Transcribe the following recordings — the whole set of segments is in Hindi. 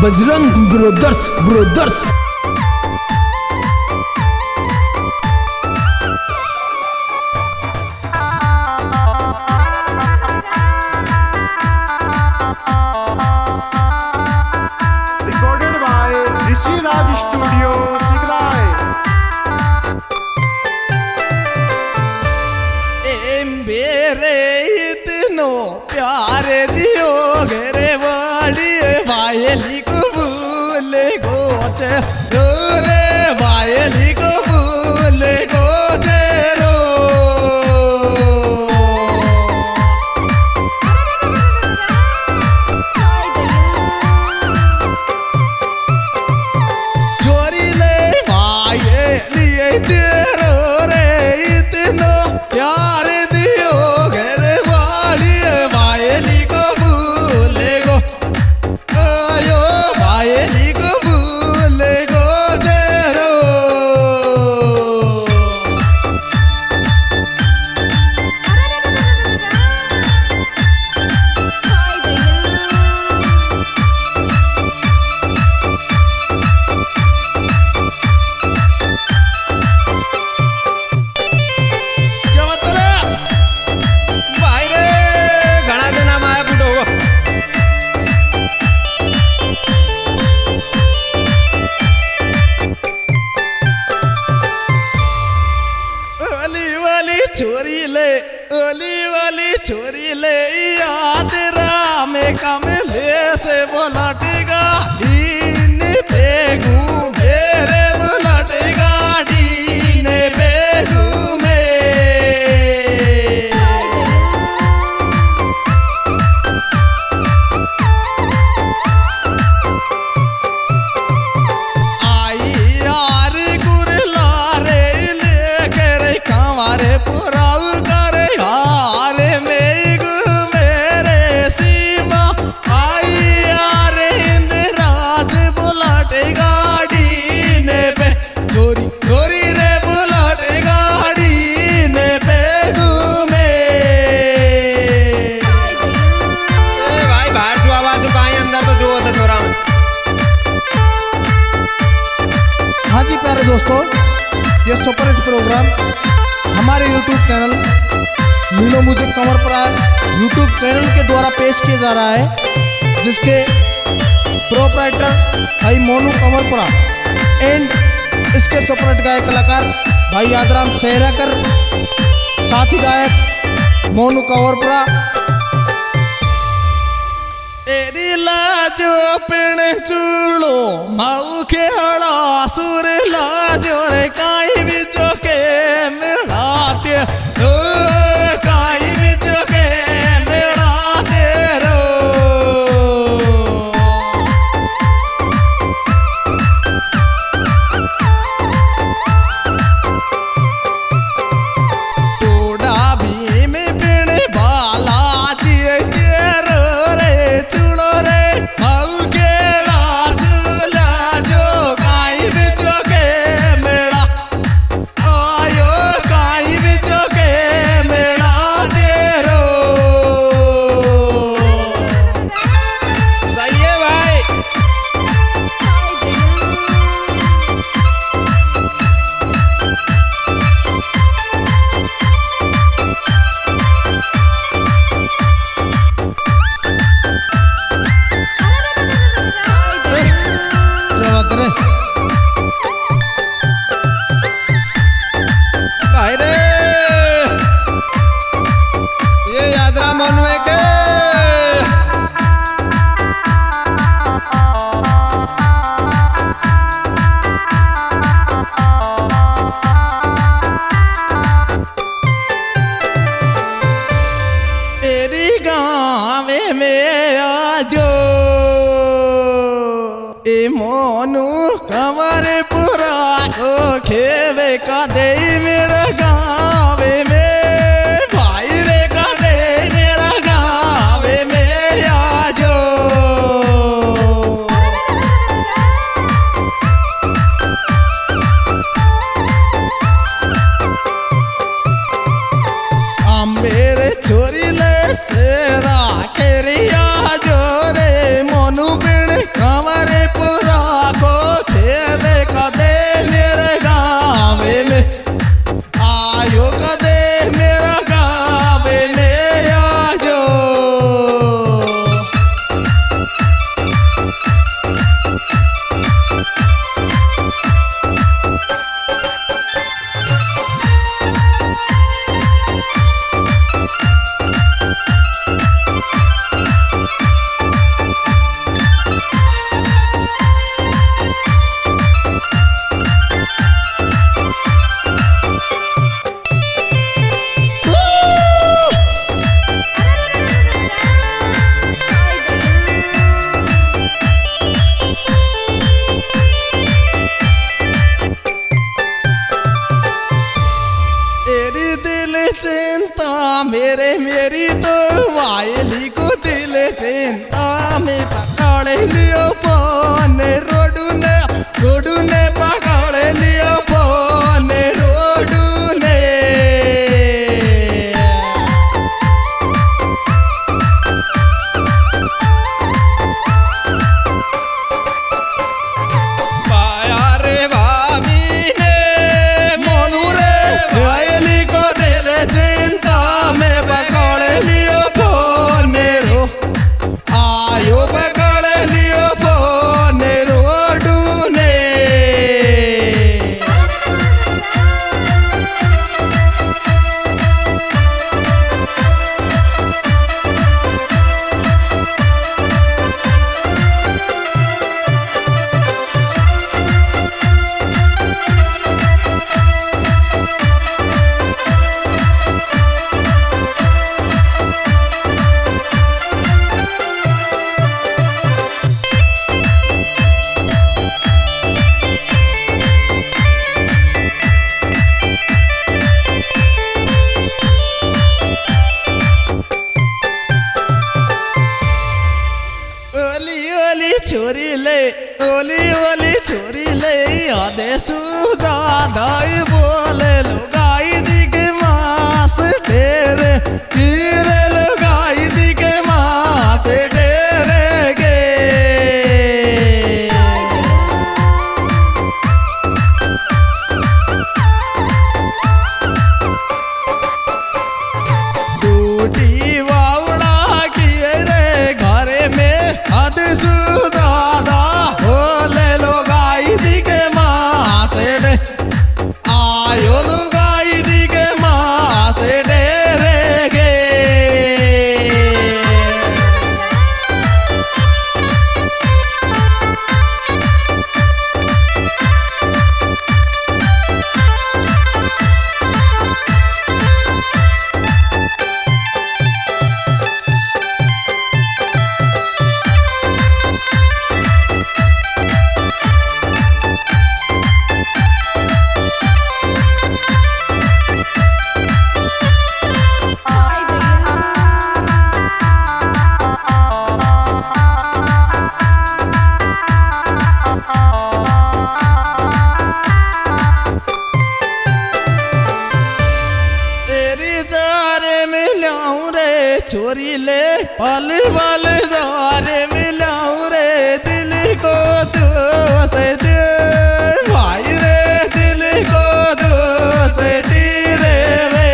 Bajrang brothers. Recorded by Rishi Raj Studio, Signai. मेरे इतनो प्यार दियो घेरे वाली वायली को भूले गोचे रे वायली को भूले गोचे रो चोरी ले वायली तेरो रे इतनो प्यार छोरी ले याद राम कमले से बोलटेगा दीन बेगू मेरे बोलटेगा दीन बेगू में आई यार गुरला रे लेकर कंवारे पुराव करे हाँ जी प्यारे दोस्तों, ये सुपरहिट प्रोग्राम हमारे YouTube चैनल मीनो म्यूजिक कंवरपुरा YouTube चैनल के द्वारा पेश किया जा रहा है, जिसके प्रोपराइटर भाई मोनू कंवरपुरा एंड इसके सुपरहिट गायक कलाकार भाई यादराम सहराकर, साथी गायक मोनू कंवरपुरा। तेरी लाजो पिण चूड़ो माऊ खेड़ा सुर लाजो रे काई बिचो के मिलाते रो काई बिचो के मिलाते रो टोडा भी में पिण बाला जी तेरो रे चूड़ो रे माऊ खेड़ा सुर लाजो काई बिचो के मेला आयो काई बिचो के मेला तेरो सही है भाई। क्या बात है भाई रे ये यादराम मनवे के तेरी गाँव में आजो ए मोनू कंवरपुरा को खेवे का दे मेरा गाँव में भाई रे का दे मेरा गाँव में आजो मेरे छोरी ले सेरा केरिया जोरे मोनू बिन कंवर खेवे कदे मेरे गाँव में आयो कदे मेरा गाँव में आजो। चिंता मेरी तो वायली को दिल चिंता में पकड़ लियो फोन रोडू ने पकड़ लियो फोन रोडू ने। पाया रे भाभी ने मोनू रे वायली को चिंता में पकड़ लियो फोन रो आयो पकड़ लियो फोन रोडू ने। ओली छोरी ले आदे सुजादाई बोले लुगाई दी के मास ढेरे कीरे लुगाई दी के मास ढेरे गे। टूटी वावड़ा किए रे घरे में हद सुजादा बोले लुगाई दी के मास ढे आयो लुगाई दी के मास ढेरे गे। छोरी ले पल पल जारे मिलाऊं रे दिल को दोष दे भाई रे दिल को दोष तेरे रे।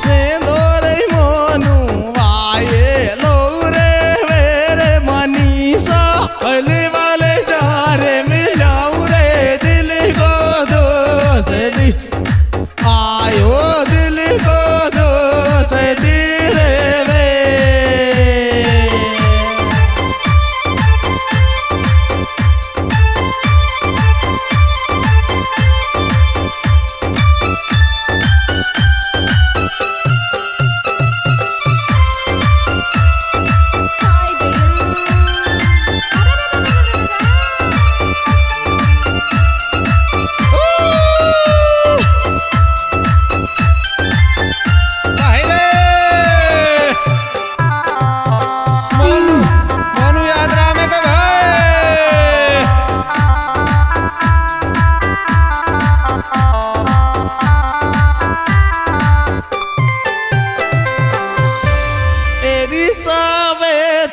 सेंदोरे मोनू वाये लो रे वेरे मनीषा पल वाले जारे मिलाऊं रे दिल को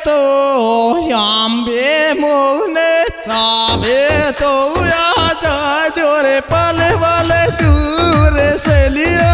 तो आंबे मोने चावे तो या जा जोरे पल पल दूर से लिया